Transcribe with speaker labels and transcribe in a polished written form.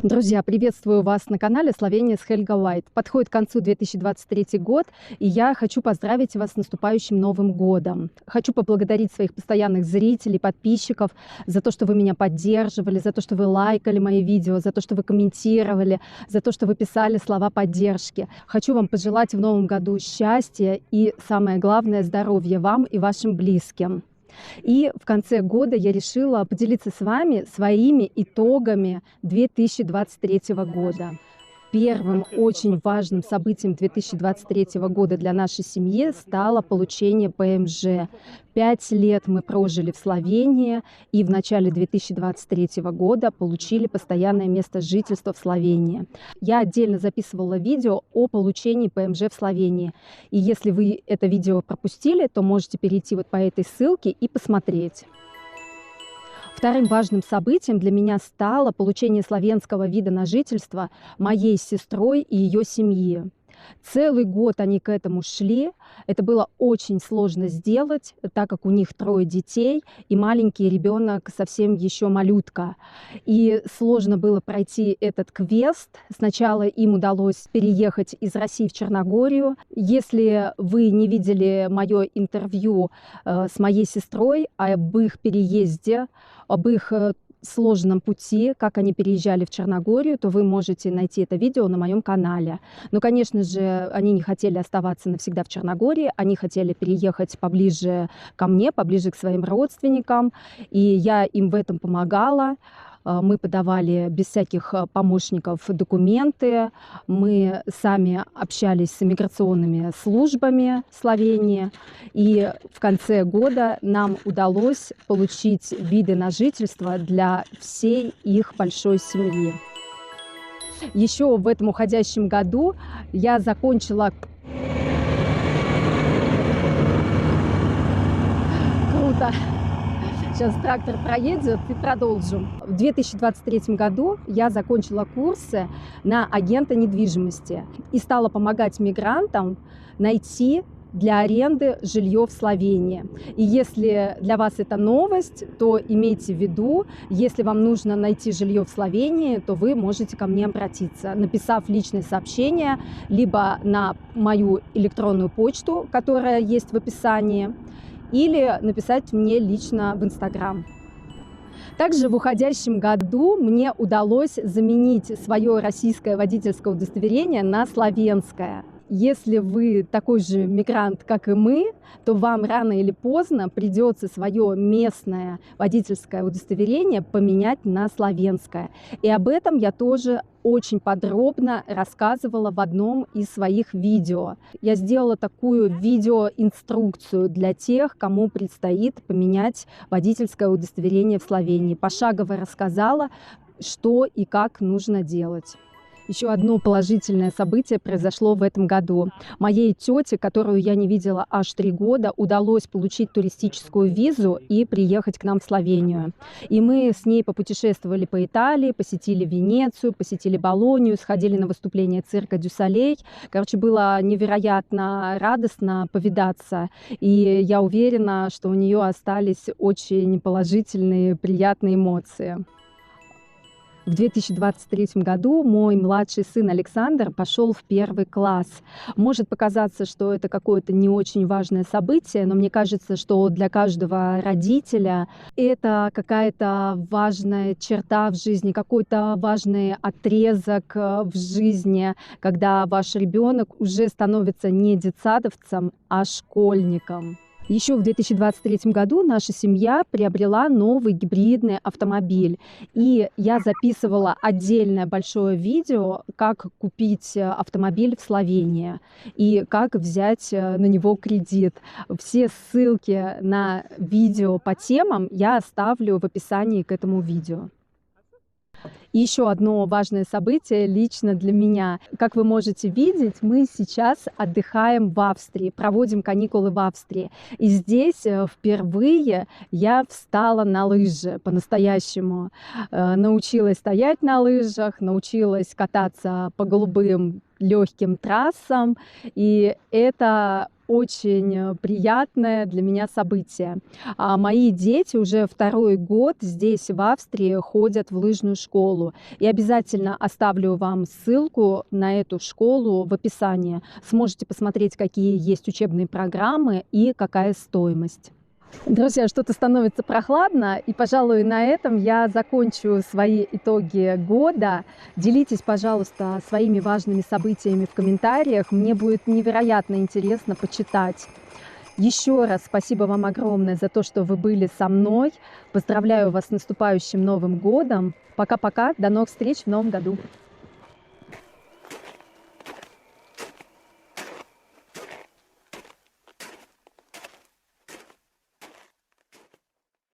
Speaker 1: Друзья, приветствую вас на канале Словения с Хельга Лайт. Подходит к концу 2023 год, и я хочу поздравить вас с наступающим Новым годом. Хочу поблагодарить своих постоянных зрителей, подписчиков за то, что вы меня поддерживали, за то, что вы лайкали мои видео, за то, что вы комментировали, за то, что вы писали слова поддержки. Хочу вам пожелать в Новом году счастья и, самое главное, здоровья вам и вашим близким. И в конце года я решила поделиться с вами своими итогами 2023 года. Первым очень важным событием 2023 года для нашей семьи стало получение ПМЖ. 5 лет мы прожили в Словении и в начале 2023 года получили постоянное место жительства в Словении. Я отдельно записывала видео о получении ПМЖ в Словении. И если вы это видео пропустили, то можете перейти вот по этой ссылке и посмотреть. Вторым важным событием для меня стало получение словенского вида на жительство моей сестрой и ее семьи. Целый год они к этому шли. Это было очень сложно сделать, так как у них 3 детей, и маленький ребенок совсем еще малютка. И сложно было пройти этот квест. Сначала им удалось переехать из России в Черногорию. Если вы не видели мое интервью с моей сестрой об их переезде, об их сложном пути, как они переезжали в Черногорию, то вы можете найти это видео на моем канале. Но, конечно же, они не хотели оставаться навсегда в Черногории, они хотели переехать поближе ко мне, поближе к своим родственникам, и я им в этом помогала. Мы подавали без всяких помощников документы, мы сами общались с иммиграционными службами Словении, и в конце года нам удалось получить виды на жительство для всей их большой семьи. Еще в этом уходящем году я закончила... Круто! Сейчас трактор проедет и продолжим. В 2023 году я закончила курсы на агента недвижимости и стала помогать мигрантам найти для аренды жилье в Словении. И если для вас это новость, то имейте в виду, если вам нужно найти жилье в Словении, то вы можете ко мне обратиться, написав личное сообщение либо на мою электронную почту, которая есть в описании, или написать мне лично в Инстаграм. Также в уходящем году мне удалось заменить свое российское водительское удостоверение на словенское. Если вы такой же мигрант, как и мы, то вам рано или поздно придется свое местное водительское удостоверение поменять на словенское. И об этом я тоже очень подробно рассказывала в одном из своих видео. Я сделала такую видеоинструкцию для тех, кому предстоит поменять водительское удостоверение в Словении. Пошагово рассказала, что и как нужно делать. Еще одно положительное событие произошло в этом году. Моей тете, которую я не видела аж 3 года, удалось получить туристическую визу и приехать к нам в Словению. И мы с ней попутешествовали по Италии, посетили Венецию, посетили Болонью, сходили на выступление цирка Дю Солей. Короче, было невероятно радостно повидаться. И я уверена, что у нее остались очень положительные, приятные эмоции. В 2023 году мой младший сын Александр пошел в 1 класс. Может показаться, что это какое-то не очень важное событие, но мне кажется, что для каждого родителя это какая-то важная черта в жизни, какой-то важный отрезок в жизни, когда ваш ребенок уже становится не детсадовцем, а школьником. Еще в 2023 году наша семья приобрела новый гибридный автомобиль. И я записывала отдельное большое видео, как купить автомобиль в Словении и как взять на него кредит. Все ссылки на видео по темам я оставлю в описании к этому видео. И еще одно важное событие лично для меня. Как вы можете видеть, мы сейчас отдыхаем в Австрии, проводим каникулы в Австрии. И здесь впервые я встала на лыжи по-настоящему. Научилась стоять на лыжах, научилась кататься по голубым легким трассам. И это очень приятное для меня событие. Мои дети уже второй год здесь, в Австрии, ходят в лыжную школу. И обязательно оставлю вам ссылку на эту школу в описании. Сможете посмотреть, какие есть учебные программы и какая стоимость. Друзья, что-то становится прохладно, и, пожалуй, на этом я закончу свои итоги года. Делитесь, пожалуйста, своими важными событиями в комментариях. Мне будет невероятно интересно почитать. Еще раз спасибо вам огромное за то, что вы были со мной. Поздравляю вас с наступающим Новым годом. Пока-пока, до новых встреч в Новом году.